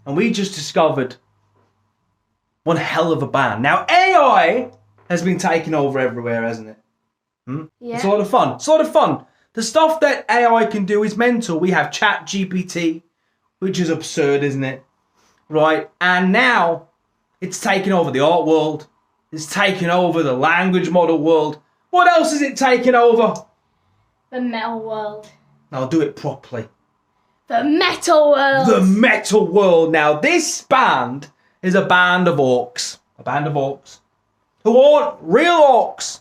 and we just discovered one hell of a band. Now, AI has been taking over everywhere, hasn't it? Yeah. It's a lot of fun. It's a lot of fun. The stuff that AI can do is mental. We have ChatGPT, which is absurd, isn't it? Right? And now it's taken over the art world. It's taken over the language model world. What else is it taking over? The metal world. Now do it properly. The metal world. The metal world. Now this band is a band of orcs. A band of orcs. Who aren't real orcs.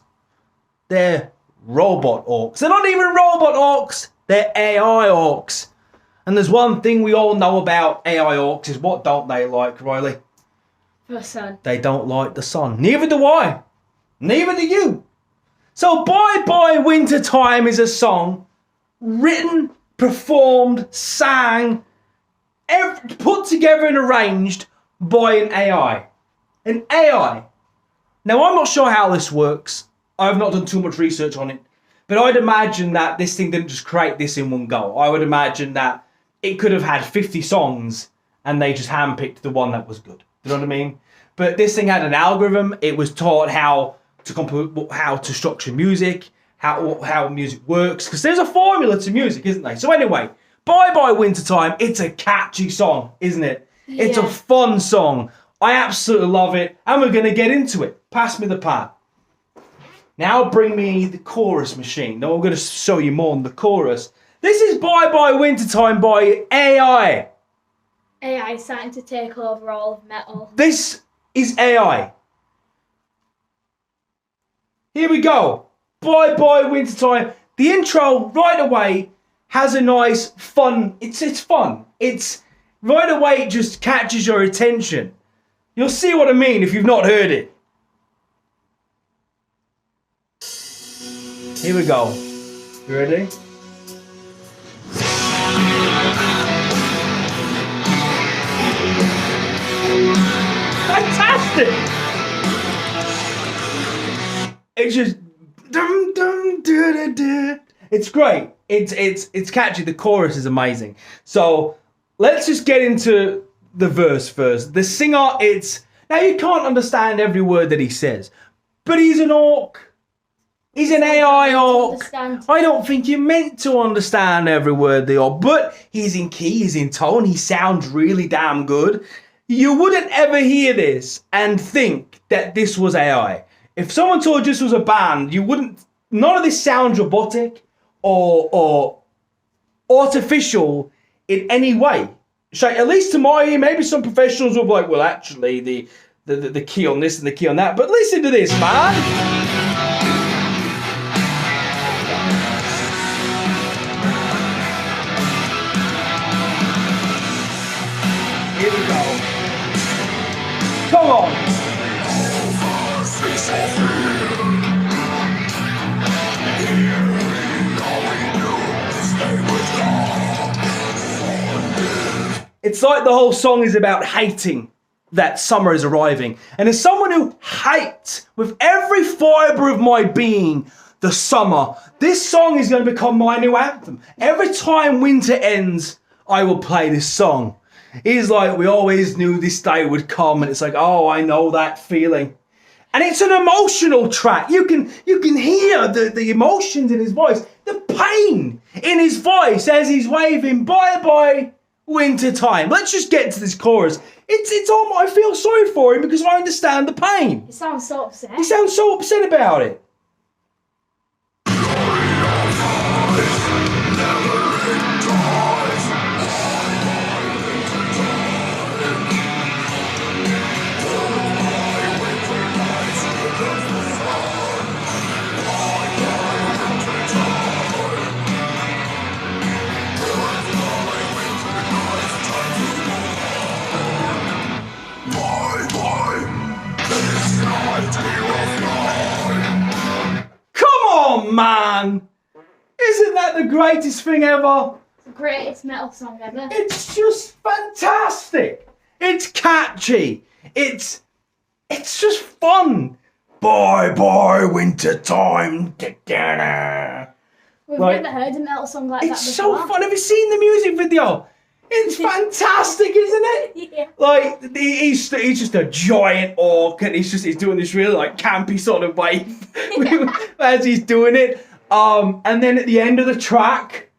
They're robot orcs. They're not even robot orcs. They're AI orcs. And there's one thing we all know about AI orcs is what don't they like, Riley? The sun. They don't like the sun. Neither do I. Neither do you. So Bye Bye Wintertime is a song written, performed, sang, put together and arranged by an AI. An AI. Now I'm not sure how this works. I've not done too much research on it. But I'd imagine that this thing didn't just create this in one go. I would imagine that it could have had 50 songs and they just handpicked the one that was good. You know what I mean? But this thing had an algorithm. It was taught how to structure music, how music works. Because there's a formula to music, isn't there? So anyway, Bye Bye Wintertime. It's a catchy song, isn't it? Yeah. It's a fun song. I absolutely love it. And we're going to get into it. Pass me the pad. Now bring me the chorus machine. Now I'm going to show you more on the chorus. This is Bye Bye Wintertime by AI. AI is starting to take over all of metal. This is AI. Here we go. Bye Bye Wintertime. The intro right away has a nice fun. It's fun. It's right away it just catches your attention. You'll see what I mean if you've not heard it. Here we go. You ready? Fantastic! It's just dum dum da da da. It's great. It's catchy. The chorus is amazing. So let's just get into the verse first. The singer, now you can't understand every word that he says, but he's an orc. He's an AI orc. I don't think you're meant to understand every word they are, but he's in key, he's in tone, he sounds really damn good. You wouldn't ever hear this and think that this was AI. If someone told you this was a band, none of this sounds robotic or artificial in any way. So at least to my ear, maybe some professionals will be like, well, actually, the key on this and the key on that. But listen to this, man. Here we go. Come on. It's like the whole song is about hating that summer is arriving. And as someone who hates with every fibre of my being the summer, this song is going to become my new anthem. Every time winter ends, I will play this song. It's like we always knew this day would come, and it's like, oh, I know that feeling. And it's an emotional track. You can hear the emotions in his voice, the pain in his voice as he's waving bye bye wintertime. Let's just get to this chorus. It's all, I feel sorry for him because I understand the pain. He sounds so upset. He sounds so upset about it. Man, isn't that the greatest thing ever? It's the greatest metal song ever. It's just fantastic. It's catchy. It's just fun. Bye bye wintertime. We've never heard a metal song like that before. It's so fun. Have you seen the music video? It's fantastic, isn't it? Yeah. Like he's just a giant orc, and he's doing this really like campy sort of wave as he's doing it. And then at the end of the track,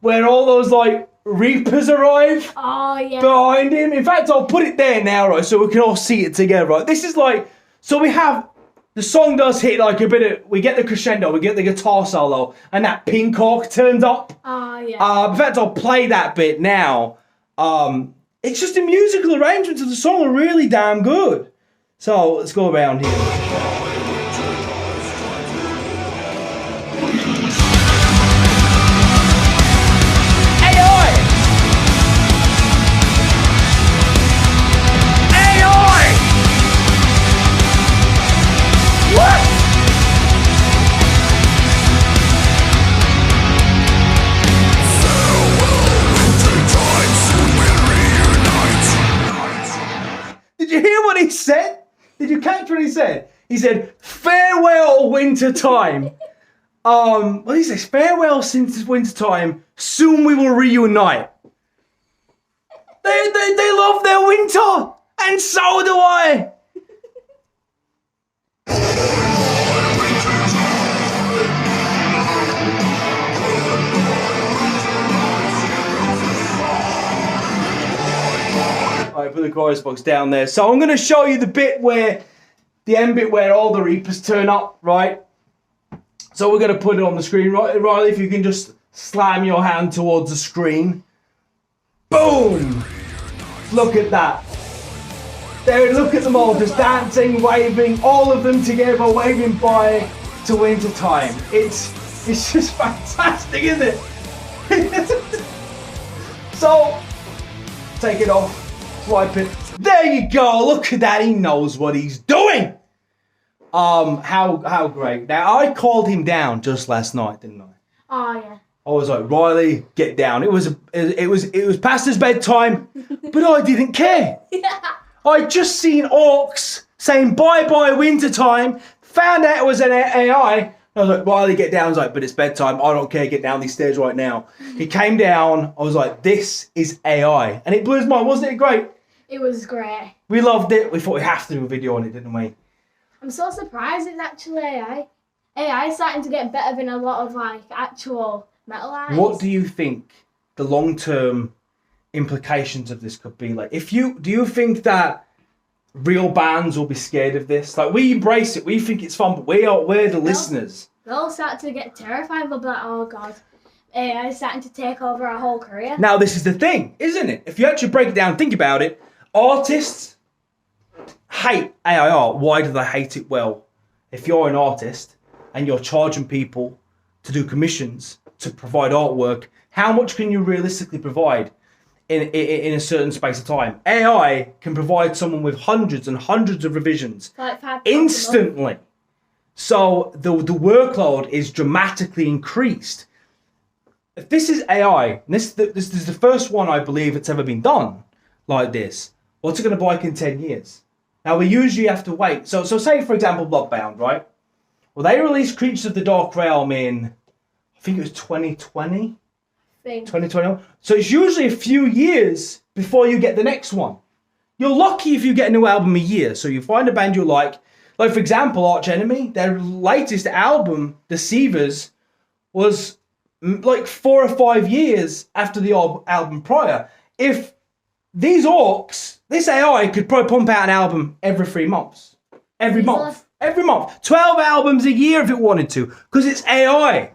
where all those like reapers arrive behind him. In fact, I'll put it there now, right, so we can all see it together. Right, this is like so we have. The song does hit like a bit of, we get the crescendo, we get the guitar solo, and that pink orc turns up. In fact, I'll play that bit now. It's just the musical arrangements of the song are really damn good. So let's go around here. Did you hear what he said? Did you catch what he said? He said, "Farewell, wintertime." What did he say? "Farewell, since it's wintertime. Soon we will reunite." They love their winter, and so do I. I put the chorus box down there. So I'm going to show you the end bit where all the Reapers turn up, right? So we're going to put it on the screen, right? Riley, if you can just slam your hand towards the screen. Boom! Look at that. There, look at them all just dancing, waving, all of them together, waving bye to wintertime. It's just fantastic, isn't it? So, take it off. Swipe it. There you go. Look at that. He knows what he's doing. How great. Now I called him down just last night, didn't I? Oh yeah. I was like, "Riley, get down." It was past his bedtime, but I didn't care. I'd just seen orcs saying bye wintertime. Found out it was an AI. I was like, "Riley, get down." I was like, "But it's bedtime. I don't care. Get down these stairs right now." He came down. I was like, "This is AI," and it blew his mind. Wasn't it great? It was great. We loved it. We thought we have to do a video on it, didn't we? I'm so surprised it's actually AI. AI is starting to get better than a lot of like actual metal artists. What do you think the long-term implications of this could be? Like, do you think that real bands will be scared of this? Like, we embrace it. We think it's fun, but we're the listeners. They'll start to get terrified. They'll be like, "Oh God, AI is starting to take over our whole career." Now, this is the thing, isn't it? If you actually break it down and think about it, artists hate AI art. Why do they hate it? Well, if you're an artist and you're charging people to do commissions to provide artwork, how much can you realistically provide in a certain space of time? AI can provide someone with hundreds and hundreds of revisions like instantly. So the workload is dramatically increased. If this is AI, this is the first one I believe that's ever been done like this. What's it going to be like in 10 years? Now, we usually have to wait. So say, for example, Bloodbound, right? Well, they released Creatures of the Dark Realm in, I think it was 2020? 2021. So it's usually a few years before you get the next one. You're lucky if you get a new album a year. So you find a band you like for example, Arch Enemy, their latest album, Deceivers, was like 4 or 5 years after the album prior. If these orcs, this AI could probably pump out an album every 3 months. Every month. 12 albums a year if it wanted to, because it's AI.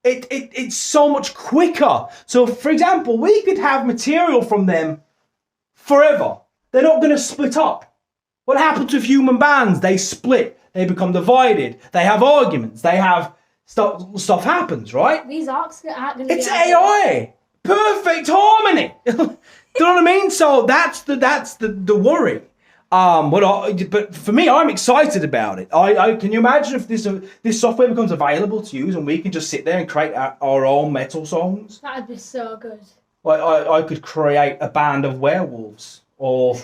It's so much quicker. So, for example, we could have material from them forever. They're not going to split up. What happens with human bands? They split. They become divided. They have arguments. They have stuff happens, right? These orcs aren't going to be... It's AI. Perfect harmony. Do you know what I mean? So that's the worry. But for me, I'm excited about it. Can you imagine if this software becomes available to use and we can just sit there and create our own metal songs? That'd be so good. Like I could create a band of werewolves or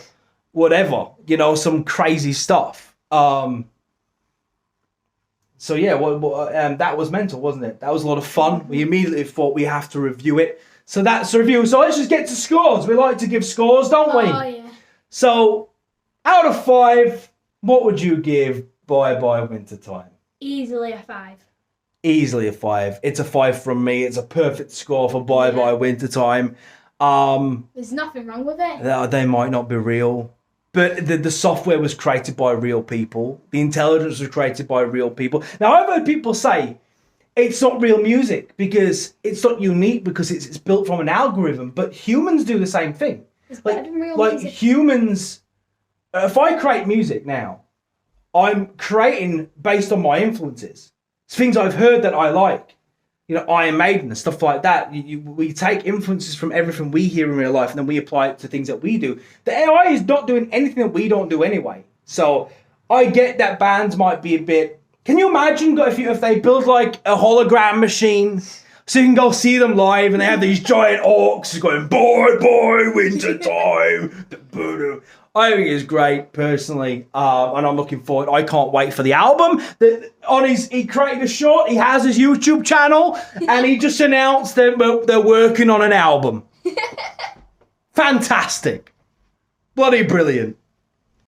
whatever, some crazy stuff. So yeah, that was mental, wasn't it? That was a lot of fun. We immediately thought we have to review it. So that's the review. So let's just get to scores. We like to give scores, don't we? Oh yeah. So, out of 5, what would you give Bye Bye Wintertime? Easily a 5. Easily a 5. It's a 5 from me. It's a perfect score for Bye Bye Wintertime. There's nothing wrong with it. They might not be real, but the software was created by real people. The intelligence was created by real people. Now, I've heard people say it's not real music because it's not unique because it's built from an algorithm, but humans do the same thing. It's better than real like music. humans, if I create music now, I'm creating based on my influences. It's things I've heard that I like. You know, Iron Maiden and stuff like that. We take influences from everything we hear in real life and then we apply it to things that we do. The AI is not doing anything that we don't do anyway. So I get that bands might be a bit... Can you imagine if they build like a hologram machine so you can go see them live and they have these giant orcs going, bye bye wintertime. I think it's great personally, and I'm looking forward. I can't wait for the album. He created a short. He has his YouTube channel, and he just announced that they're working on an album. Fantastic, bloody brilliant.